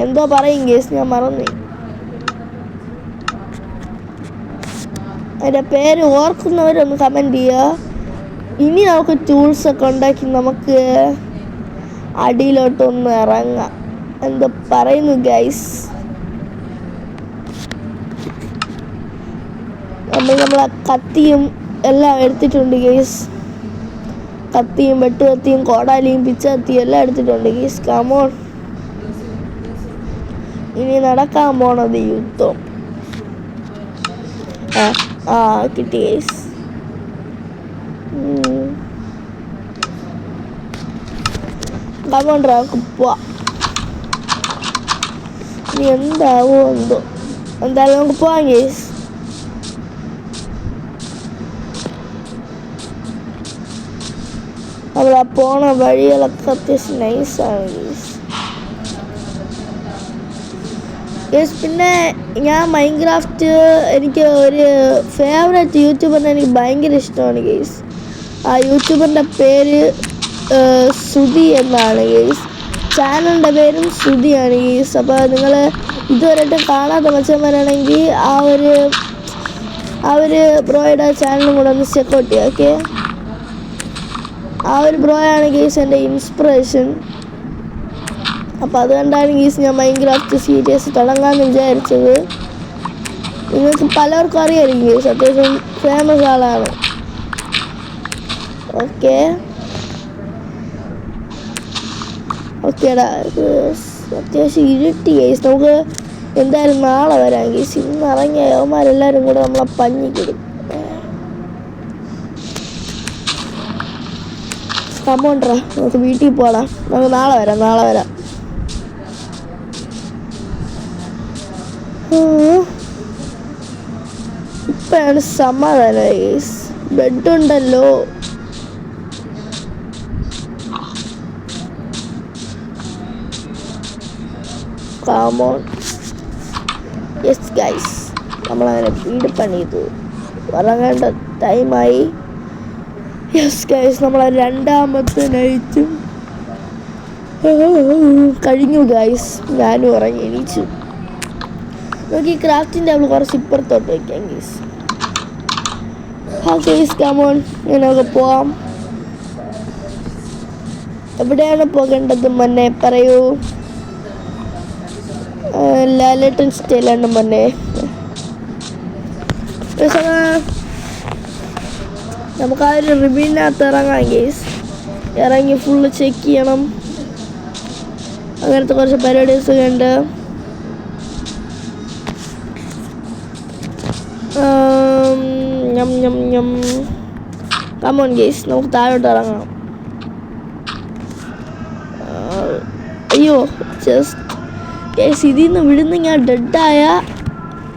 എന്തോ പറയും കേസ്, ഞാൻ മറന്നു. അതിൻ്റെ പേര് ഓർക്കുന്നവരൊന്ന് കമൻറ്റ് ചെയ്യുക. ഇനി നമുക്ക് ടൂൾസൊക്കെ ഉണ്ടാക്കി നമുക്ക് അടിയിലോട്ടൊന്ന് ഇറങ്ങാം. എന്തോ പറയുന്നു ഗൈസ്. നമ്മളെ കത്തിയും എല്ലാം എടുത്തിട്ടുണ്ട് ഗൈസ്. കത്തിയും വെട്ടുകത്തിയും കോടാലിയും പിച്ചകത്തിയും എല്ലാം എടുത്തിട്ടുണ്ട് ഗൈസ്. കമോൺ, ഇനി നടക്കാൻ പോണത് യുദ്ധം. കിട്ടി ഗൈസ്. കമോൺ നമുക്ക് പോവാം. ഇനി എന്താവോ എന്തോ, എന്തായാലും നമുക്ക് പോവാം ഗൈസ്. അവിടെ പോണ വഴികളൊക്കെ അത്യാവശ്യം നൈസാണ് ഗൈസ്. പിന്നെ ഞാൻ മൈൻക്രാഫ്റ്റ്, എനിക്ക് ഒരു ഫേവറേറ്റ് യൂട്യൂബറിനെ എനിക്ക് ഭയങ്കര ഇഷ്ടമാണ് ഗൈസ്. ആ യൂട്യൂബറിൻ്റെ പേര് സുധി എന്നാണ് ഗൈസ്. ചാനലിൻ്റെ പേരും സുധിയാണ് ഗൈസ്. അപ്പോൾ നിങ്ങൾ ഇതുവരെയായിട്ട് കാണാത്ത മച്ചന്മാരാണെങ്കിൽ ആ ഒരു ബ്രോയുടെ ചാനലും കൂടെ ഒന്ന് ചെക്കൗട്ട് ചെയ്യുക. ഓക്കെ, ആ ഒരു ബ്രോയാണ് ഗൈസ് എൻ്റെ ഇൻസ്പിറേഷൻ. അപ്പോൾ അതുകൊണ്ടാണ് ഗൈസ് ഞാൻ മൈൻക്രാഫ്റ്റ് സീരീസ് തുടങ്ങാമെന്ന് വിചാരിച്ചത്. നിങ്ങൾക്ക് പലർക്കും അറിയാമായിരിക്കും ഗൈസ്, അത്യാവശ്യം ഫേമസ് ആളാണ്. ഓക്കേടാ, അത്യാവശ്യം ഇരുട്ടി ഗൈസ്. നമുക്ക് എന്തായാലും നാളെ വരാം ഗൈസ്. ഇന്ന് ഇറങ്ങിയ യവന്മാരെല്ലാവരും കൂടെ നമ്മളെ പഞ്ഞിക്കിടും. കമോണ്ട്രാ, നമുക്ക് വീട്ടിൽ പോകണം. നമുക്ക് നാളെ വരാം. ഇപ്പോഴാണ് സമാധാനമായി ഗൈസ്. ബെഡുണ്ടല്ലോ. കമോൺ. യെസ് ഗൈസ്, നമ്മളങ്ങനെ വീട് പണിതു ഉറങ്ങേണ്ട ടൈമായി. യെസ് ഗൈസ്, നമ്മളെ 2ാമത്തെ നൈറ്റും കഴിഞ്ഞു ഗൈസ്. ഞാനും ഉറങ്ങി എണീച്ചു. നമുക്ക് ഈ ക്രാഫ്റ്റിംഗ് ടേബിൾ കുറച്ച് ഇപ്പുറത്തോട്ട് വയ്ക്കാം ഗൈസ്. ഗൈസ് കമോൺ, നമുക്ക് പോവാം. എവിടെയാണ് പോകേണ്ടത് മന്നെ പറയൂ. ലാലേട്ടൻ സ്റ്റൈലാണ് മന്നെ. നമുക്ക് ആ ഒരു റിവ്യൂവിനകത്ത് ഇറങ്ങാം ഗൈസ്. ഇറങ്ങി ഫുള്ള് ചെക്ക് ചെയ്യണം. അങ്ങനത്തെ കുറച്ച് പരിപാടീസൊക്കെ ഉണ്ട്. കമോൺ ഗൈസ്, നമുക്ക് താഴോട്ട് ഇറങ്ങാം. അയ്യോ, ജസ്റ്റ് ഗൈസ്, ഇതിൽ നിന്ന് വിടുന്ന ഞാൻ ഡെഡായ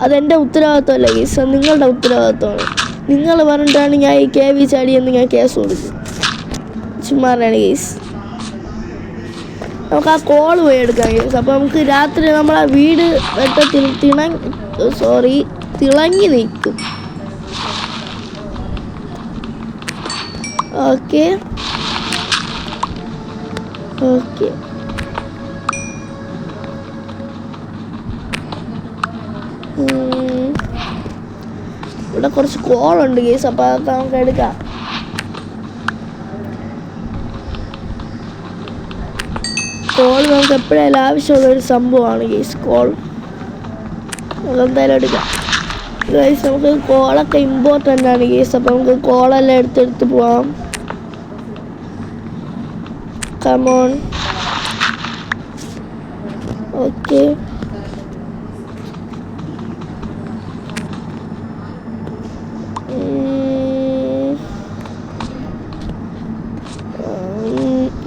അതെൻ്റെ ഉത്തരവാദിത്വമല്ല ഗൈസ്, അത് നിങ്ങളുടെ ഉത്തരവാദിത്വമാണ്. നിങ്ങൾ പറഞ്ഞിട്ടാണ് ഞാൻ ഈ KV ചാടിയെന്ന് ഞാൻ കേസ് കൊടുക്കും. ചുമ്മാറാണ് ഗൈസ്. നമുക്ക് ആ കോൾ പോയി എടുക്കാം ഗൈസ്. അപ്പോൾ നമുക്ക് രാത്രി നമ്മളെ വീട് തിളങ്ങി നിൽക്കും. ഓക്കെ ഇവിടെ കുറച്ച് കോളുണ്ട് ഗൈസ്. അപ്പോൾ അതൊക്കെ നമുക്ക് എടുക്കാം. കോൾ നമുക്ക് എപ്പോഴായാലും ആവശ്യമുള്ളൊരു സംഭവമാണ് ഗൈസ്. കോൾ എന്തായാലും എടുക്കാം ഗൈസ്. നമുക്ക് കോളൊക്കെ ഇമ്പോർട്ടൻ്റ് ആണ് ഗൈസ്. അപ്പോൾ നമുക്ക് കോളെല്ലാം എടുത്തെടുത്ത് പോവാം. കമോൺ. ഓക്കെ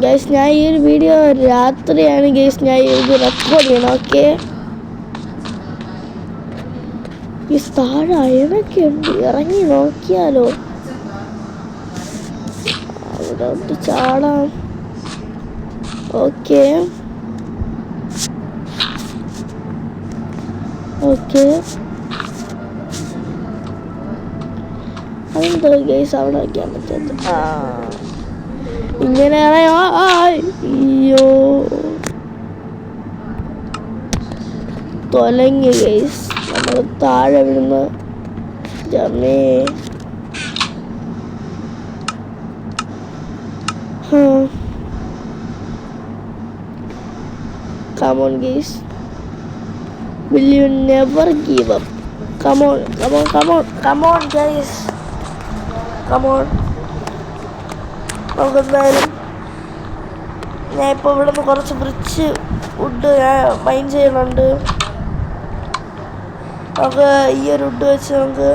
ഗൈസ്, ഞാൻ ഈ ഒരു വീഡിയോ രാത്രിയാണ് ഗൈസ് ഞാൻ ഇത് റെക്കോർഡ് ചെയ്യണം. ഓക്കെ ഈ താഴെ അയണൊക്കെ ഉണ്ട്, ഇറങ്ങി നോക്കിയാലോ? അവിടെ ചാടാം. ഓക്കെ ഓക്കെ അതെന്താ ഗൈസ് അവിടെ വയ്ക്കാൻ പറ്റാത്ത? ഇങ്ങനെയാണ്. അയ്യോ തൊലങ്ങി ഗൈസ്. നമ്മൾ താഴെ വീഴുന്ന ജമേ. Come on guys, will you never give up? Come on guys, come on. നമുക്കെന്തായാലും ഞാൻ ഇപ്പോൾ ഇവിടെ നിന്ന് കുറച്ച് ബ്രിഡ്ജ് വുഡ് ഞാൻ മൈൻ ചെയ്യുന്നുണ്ട്. നമുക്ക് ഈ ഒരു വുഡ് വെച്ച് നമുക്ക്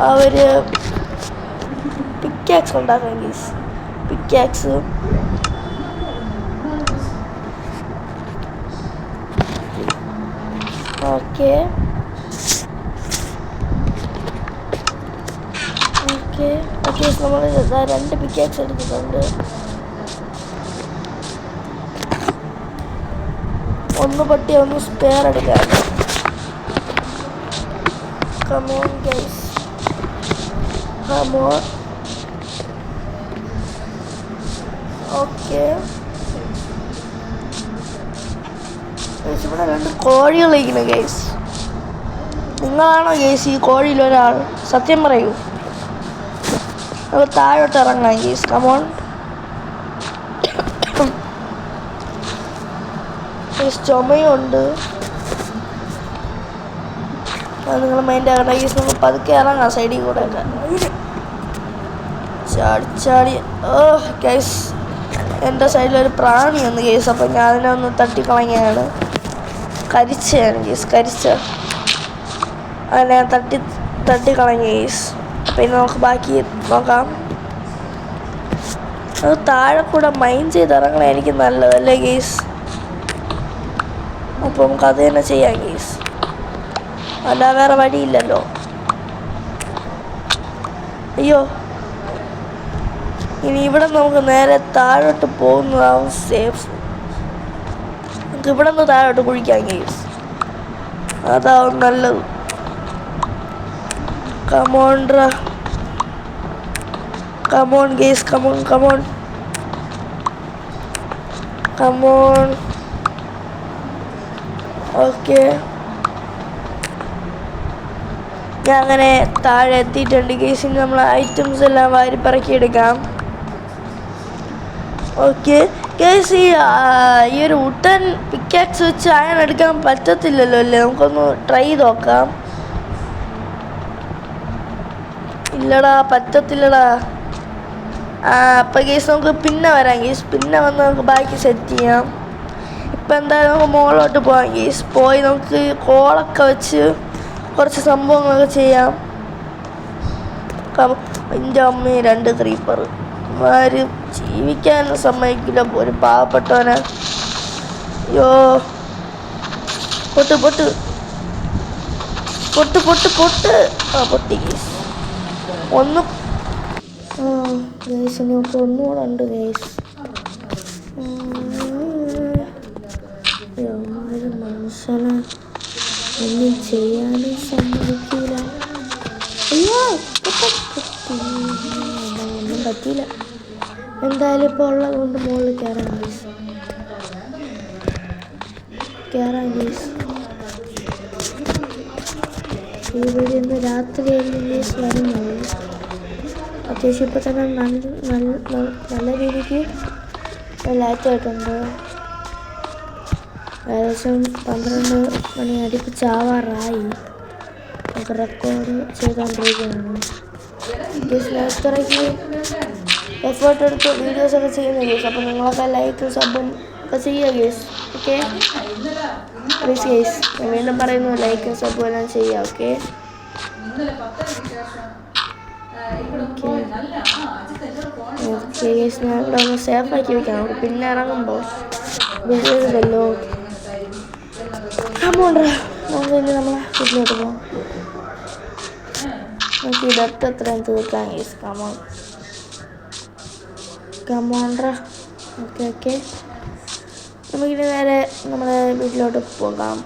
ആ ഒരു പിക്കാക്സ് ഉണ്ടാക്കാം ഗൈസ്. പിക്കാക്സ് ഓക്കെ നമ്മൾ 2 പിക്കാക്സ് എടുത്തിട്ടുണ്ട്. ഒന്ന് പട്ടി ഒന്ന് സ്പെയർ എടുക്കാം. Come on guys, come on. Okay ഇവിടെ 2 കോഴികൾ ഇരിക്കുന്നു ഗൈസ്. നിങ്ങളാണോ ഗൈസ് ഈ കോഴിയിൽ ഒരാൾ? സത്യം പറയൂ. നമുക്ക് താഴോട്ട് ഇറങ്ങാം ഗൈസ്. കമോൺ ചുമയുണ്ട്, അത് നിങ്ങൾ മൈൻഡ് ആകണ്ട ഗൈസ്. നമുക്ക് പതുക്കെ ഇറങ്ങാം സൈഡിൽ കൂടെ ഒക്കെ ചാടി. ഗൈസ് എൻ്റെ സൈഡിലൊരു പ്രാണി വന്ന് ഗൈസ്. അപ്പം ഞാൻ അതിനെ ഒന്ന് തട്ടിക്കളഞ്ഞാണ്. കരിച്ചാണ് ഗൈസ്, കരിച്ച അതിനെ ഞാൻ തട്ടിക്കളഞ്ഞ ഗൈസ്. പിന്നെ നമുക്ക് ബാക്കി നോക്കാം. അത് താഴെ കൂടെ മൈൻ ചെയ്ത് ഇറങ്ങണേ എനിക്ക് നല്ലതല്ലേ ഗൈസ്. അപ്പോൾ നമുക്ക് അത് തന്നെ ചെയ്യാം ഗൈസ്, അല്ല വേറെ വഴിയില്ലല്ലോ. അയ്യോ, ഇനി ഇവിടെ നമുക്ക് നേരെ താഴോട്ട് പോകുന്നതാവും സേഫ്. നമുക്ക് ഇവിടെ നിന്ന് താഴോട്ട് കുഴിക്കാം ഗൈസ്, അതാവും നല്ലത്. കമോൺട്രാ, come on guys, come on come on come on. Okay ഞാൻ അങ്ങനെ താഴെ എത്തിയിട്ടുണ്ട് ഗൈസ്. ഇനി നമ്മൾ ഐറ്റംസ് എല്ലാം വാരി പറക്കിയെടുക്കാം. ഓക്കെ ഗൈസ്, ഈ ഒരു വുഡൻ പിക്കാക്സ് വെച്ച് അയൺ എടുക്കാൻ പറ്റത്തില്ലല്ലോ അല്ലേ? നമുക്കൊന്ന് ട്രൈ ചെയ്ത് നോക്കാം. ഇല്ലടാ, പറ്റത്തില്ലടാ. അപ്പം ഗൈസ് നമുക്ക് പിന്നെ വരാം ഗൈസ്. പിന്നെ വന്ന് നമുക്ക് ബാക്കി സെറ്റ് ചെയ്യാം. ഇപ്പം എന്തായാലും നമുക്ക് മുകളിലോട്ട് പോകാം ഗൈസ്. പോയി നമുക്ക് കോളൊക്കെ വെച്ച് കുറച്ച് സംഭവങ്ങളൊക്കെ ചെയ്യാം. എൻ്റെ അമ്മ 2 ക്രീപ്പർ ആരും ജീവിക്കാൻ സമ്മതിക്കില്ല ഒരു പാവപ്പെട്ടവനെ. അയ്യോ, പൊട്ട് പൊട്ട് പൊട്ട് പൊട്ട് പൊട്ട്. പൊട്ടി ഗൈസ്. ഒന്ന് ഗൈസ്, ഇനിയൊക്കെ ഒന്നുകൂടെ ഉണ്ട് ഗൈസ്. മനുഷ്യനെ ഒന്നും ചെയ്യാനും സമ്മതിക്കില്ല. അയ്യോ, ഒന്നും പറ്റിയില്ല. എന്തായാലും ഇപ്പോൾ ഉള്ളത് കൊണ്ട് മുകളിൽ കയറാം ഗൈസ്. ഈ വീഡിയോ ഇന്ന് രാത്രിയായിരുന്നു ഗൈസ് വരുന്നത്. അത്യാവശ്യം ഇപ്പോൾ തന്നെ നല്ല രീതിക്ക് ലൈറ്റ് ആയിട്ടുണ്ട്. ഏകദേശം 12 മണി അടുപ്പിച്ചാവാറായി. നമുക്ക് റെക്കോർഡ് ചെയ്തുകൊണ്ടിരിക്കുകയാണ്. ഇത്രയ്ക്ക് എഫേർട്ട് എടുത്ത് വീഡിയോസൊക്കെ ചെയ്യുന്ന ഗേസ്. അപ്പോൾ നിങ്ങളൊക്കെ ലൈക്കും സബും ഒക്കെ ചെയ്യുക ഗേസ്. ഓക്കെ പ്ലീസ് ഗേസ്, ഞാൻ വീണ്ടും പറയുന്നു, ലൈക്കും സബും എല്ലാം ചെയ്യുക. ഓക്കെ ഗേസ്, ഞാൻ ഇവിടെ ഒന്ന് സേഫാക്കി വെക്കാം. നമുക്ക് പിന്നെ ഇറങ്ങുമ്പോൾ വീഡിയോയിലല്ലോ. കമോണ്ടാ, നമുക്ക് ഇനി നമ്മളെ വീട്ടിലോട്ട് പോകാം. നമുക്ക് ഈ ഡെപ്ത് എത്രയും തീർക്കാം ഗേസ്. കമോണ്ടാ. ഓക്കെ നമുക്കിനി നേരെ നമ്മളെ വീട്ടിലോട്ട് പോകാം.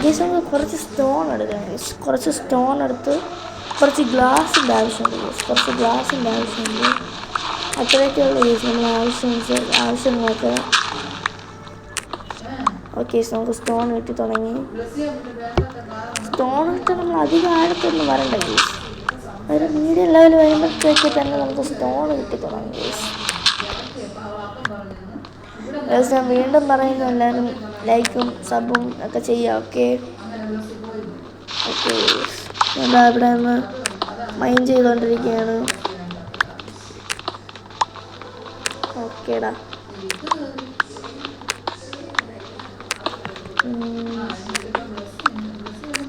ഗേസ്, നമുക്ക് കുറച്ച് സ്റ്റോൺ എടുക്കാം ഗേസ്. കുറച്ച് സ്റ്റോൺ എടുത്ത് കുറച്ച് ഗ്ലാസിൻ്റെ ആവശ്യമുണ്ട്. അത്രയൊക്കെയുള്ള ഗേസ് നമ്മൾ ആവശ്യങ്ങളൊക്കെ. ഓക്കെ, നമുക്ക് സ്റ്റോൺ കിട്ടി തുടങ്ങി. സ്റ്റോൺ ഇട്ട് നമ്മൾ അധികം ആഴത്തൊന്നും വരണ്ട ഗേസ്. ഒരു മീഡിയം ലെവൽ വരുമ്പോഴത്തേക്ക് തന്നെ നമുക്ക് സ്റ്റോൺ കിട്ടി തുടങ്ങി ഗേസ്. ഞാൻ വീണ്ടും പറയുന്നു, എല്ലാവരും ലൈക്കും സബും ഒക്കെ ചെയ്യാം. ഓക്കെ എന്താ ഇവിടെ നിന്ന് മൈൻഡ് ചെയ്തുകൊണ്ടിരിക്കുകയാണ്. ഓക്കേടാ.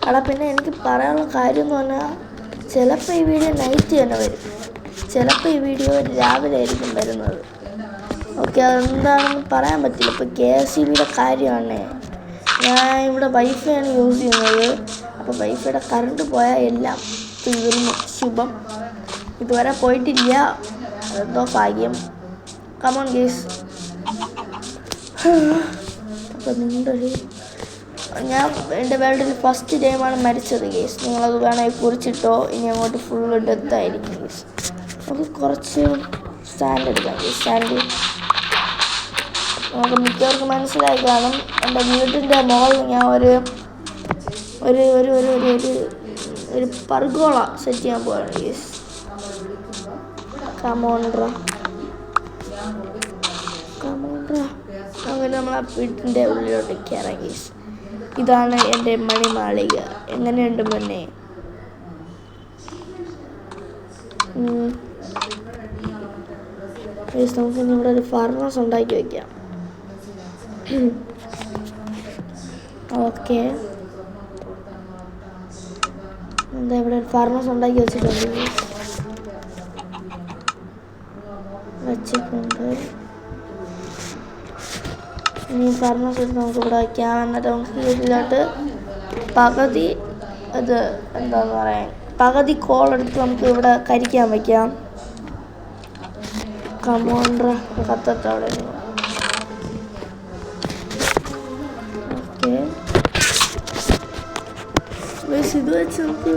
എടാ, പിന്നെ എനിക്ക് പറയാനുള്ള കാര്യം എന്ന് പറഞ്ഞാൽ ചിലപ്പോൾ ഈ വീഡിയോ നൈറ്റ് തന്നെ വരും, ചിലപ്പോൾ ഈ വീഡിയോ രാവിലെ ആയിരിക്കും വരുന്നത്. ഓക്കെ, അതെന്താണെന്ന് പറയാൻ പറ്റില്ല. ഇപ്പോൾ KSEBയുടെ കാര്യമാണ്. ഞാൻ ഇവിടെ വൈഫൈ ആണ് യൂസ് ചെയ്യുന്നത്. അപ്പോൾ വൈഫൈയുടെ കറണ്ട് പോയാൽ എല്ലാം തീർന്നു. ശുഭം, ഇതുവരെ പോയിട്ടില്ല, അതെന്തോ ഭാഗ്യം. Come on guys. അപ്പോൾ ഞാൻ എൻ്റെ വേൾഡിൽ ഫസ്റ്റ് ടൈമാണ് മരിച്ചത് ഗേസ്. നിങ്ങളത് വേണമെങ്കിൽ കുറിച്ചിട്ടോ. ഇനി അങ്ങോട്ട് ഫുള്ള് ഡെത്തായിരിക്കും ഗേസ്. നമുക്ക് കുറച്ച് സ്റ്റാൻഡ് എടുക്കാം ഗേസ്. സ്റ്റാൻഡ് നമുക്ക് മിക്കവർക്കും മനസ്സിലായി കാണും. എൻ്റെ വീട്ടിൻ്റെ മുകളിൽ ഞാൻ ഒരു പർഗോള സെറ്റ് ചെയ്യാൻ പോവാണ് ഗേസ്. കമോണ്ട്ര അങ്ങനെ നമ്മൾ ആ വീട്ടിൻ്റെ ഉള്ളിലോട്ട് കയറാം ഗേസ്. ഇതാണ് എൻ്റെ മണിമാളിക. എങ്ങനെയുണ്ട് മുന്നേ? നമുക്ക് ഇനി ഇവിടെ ഒരു ഫാർമേഴ്സ് ഉണ്ടാക്കി വയ്ക്കാം. ഓക്കെ, എന്താ ഇവിടെ ഒരു ഫാർമേഴ്സ് ഉണ്ടാക്കി വെച്ചിട്ടുണ്ട്. ഇനി ഫാർമേഴ്സ് എടുത്ത് നമുക്ക് ഇവിടെ വയ്ക്കാം. എന്നിട്ട് നമുക്ക് ഇതിലോട്ട് പകുതി ഇത് എന്താന്ന് പറയാൻ പകുതി കോളെടുത്ത് നമുക്ക് ഇവിടെ കരിക്കാൻ വയ്ക്കാം. കമോണ്ട്ര കത്തത്ത അവിടെ. ഓക്കെ, ഇത് വെച്ച് നമുക്ക്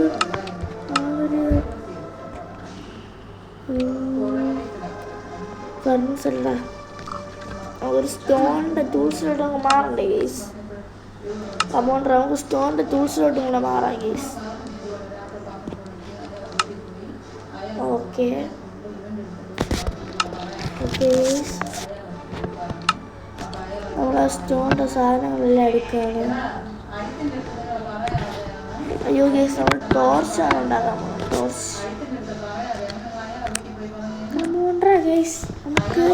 ഫർണിച്ചർ അല്ല, ഒരു സ്റ്റോണിൻ്റെ ടൂൾസിലോട്ട് നമുക്ക് മാറണ്ടേ ഗേസ്. കമോണ്ട്ര, നമുക്ക് സ്റ്റോണിൻ്റെ ടൂൾസിലോട്ടും കൂടെ മാറാം ഗേസ്. ഓക്കെ നമ്മൾ ആ സ്റ്റോണിൻ്റെ സാധനങ്ങളെല്ലാം എടുക്കുകയാണ്. അയ്യോ ഗേസ്, നമ്മൾ ടോർച്ചാണ് ഉണ്ടാക്കാൻ പോകുന്നത്. ടോർച്ച് കമോണ്ട്ര ഗേസ്, നമുക്ക്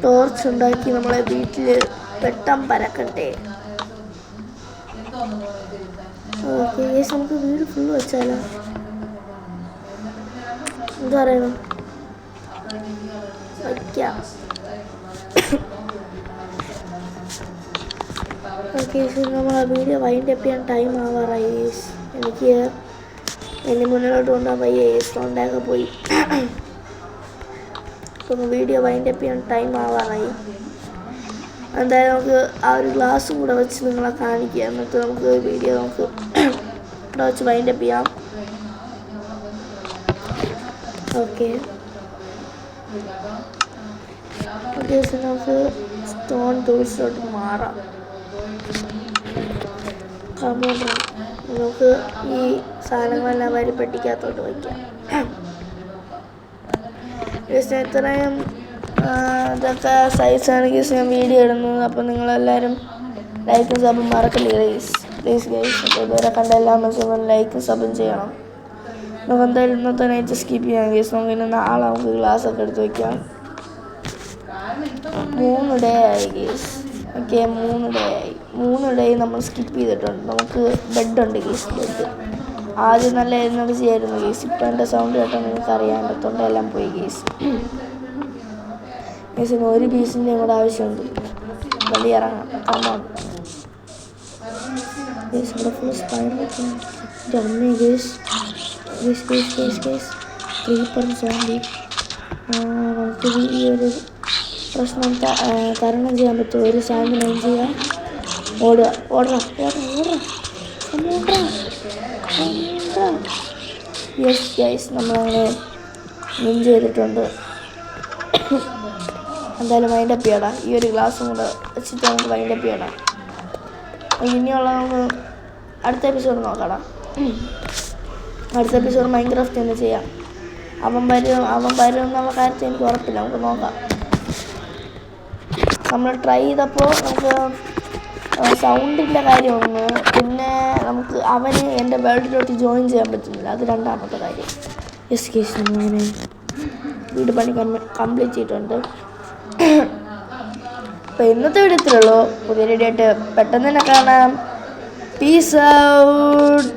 ടോർച്ച് ഉണ്ടാക്കി നമ്മളെ വീട്ടിൽ വെട്ടം പരക്കട്ടെ. ഓക്കെ ഗേസ്, നമുക്ക് വീട് ഫുള്ള് വെച്ചാലോ? എന്താ പറയണം, വയ്ക്കാം. ഓക്കെ, നമ്മൾ ആ വീഡിയോ വൈൻഡ് അപ്പ് ചെയ്യാൻ ടൈം ആവാറായി ഗേസ്. എനിക്ക് എന്നെ മുന്നിലോട്ട് കൊണ്ടുപോകാൻ വയ്യ ഗേസ്, തൊണ്ടയൊക്കെ പോയി. അപ്പോൾ വീഡിയോ വൈൻഡ് അപ്പ് ചെയ്യാൻ ടൈം ആവാറായി. എന്തായാലും നമുക്ക് ആ ഒരു ഗ്ലാസും കൂടെ വെച്ച് നിങ്ങളെ കാണിക്കുക. എന്നിട്ട് നമുക്ക് വീഡിയോ നമുക്ക് ഇവിടെ വെച്ച് വൈൻഡ് അപ്പ് ചെയ്യാം. ഓക്കെ, നമുക്ക് സ്റ്റോൺ ടൂൾസിലോട്ട് മാറാം. നമുക്ക് ഈ സാധനങ്ങളെല്ലാം വരിപ്പെട്ടിക്കകത്തോട്ട് വയ്ക്കാം. ഗൈസ് ഇത്രയും ഇതൊക്കെ സൈസാണ് ഗൈസ് ഞാൻ വീഡിയോ ഇടുന്നത്. അപ്പോൾ നിങ്ങളെല്ലാവരും ലൈക്കും സബും മറക്കില്ല ഗൈസ്. Please guys. അപ്പോൾ ഇതുവരെ കണ്ട എല്ലാ മെസ്സും ലൈക്കും സബും ചെയ്യണം. നമുക്ക് എന്തായാലും ഇന്നത്തെ നൈറ്റ് സ്കിപ്പ് ചെയ്യാം ഗൈസ്. നമുക്ക് ഇന്ന് നാളെ നമുക്ക് ക്ലാസ്സൊക്കെ എടുത്ത് വയ്ക്കാം. 3 ഡേ ആയി ഗൈസ്. ഓക്കെ 3 ഡേ നമ്മൾ സ്കിപ്പ് ചെയ്തിട്ടുണ്ട്. നമുക്ക് ബെഡുണ്ട് ഗൈസ്. ബെഡ് ആദ്യം നല്ല എനർജി ആയിരുന്നു ഗൈസ്. ഇപ്പം എൻ്റെ സൗണ്ട് കേട്ടോ നിങ്ങൾക്ക് അറിയാൻ തൊണ്ടയെല്ലാം പോയി ഗൈസ്. ഗൈസിന് ഒരു പീസിൻ്റെയും കൂടെ ആവശ്യമുണ്ട്. വലിയ ഇറങ്ങാം അമ്മ ഗൈസ്. ഇവിടെ ഫുൾ സ്പൈഡറൊക്കെ അമ്മ ഗൈസ്. Creeper zombie. നമുക്ക് ഈ ഒരു പ്രശ്നം തരണം ചെയ്യാൻ പറ്റും. ഒരു സാൻഡ് മൈൻ ചെയ്യാം. ഓടാ യെസ് ഗൈസ് നമ്മളങ്ങനെ വിൻ ചെയ്തിട്ടുണ്ട്. എന്തായാലും വൈൻഡപ്പ് ചെയ്യടാ. ഈ ഒരു ഗ്ലാസ്സും കൂടെ വെച്ചിട്ട് നമുക്ക് വൈൻഡപ്പ് ചെയ്യടാ. ഇനിയുള്ള നമുക്ക് അടുത്ത എപ്പിസോഡ് നോക്കടാ. അടുത്ത എപ്പിസോഡ് മൈൻക്രാഫ്റ്റ് തന്നെ ചെയ്യാം. അവൻ വരും എന്നുള്ള കാര്യത്തിൽ എനിക്ക് ഉറപ്പില്ല. നമുക്ക് നോക്കാം. നമ്മൾ ട്രൈ ചെയ്തപ്പോൾ നമുക്ക് സൗണ്ടിൻ്റെ കാര്യമൊന്ന്, പിന്നെ നമുക്ക് അവന് എൻ്റെ വേൾഡിലോട്ട് ജോയിൻ ചെയ്യാൻ പറ്റുന്നില്ല. അത് രണ്ടാമത്തെ കാര്യം. യെസ് കേസ് അങ്ങനെ വീട് പണി കംപ്ലീറ്റ് ചെയ്തിട്ടുണ്ട്. അപ്പോൾ ഇന്നത്തെ വീഡിയോ ഇത്രയുള്ളൂ. പുതിയ വീഡിയോ ആയിട്ട് പെട്ടെന്ന് തന്നെ കാണാം. Peace out.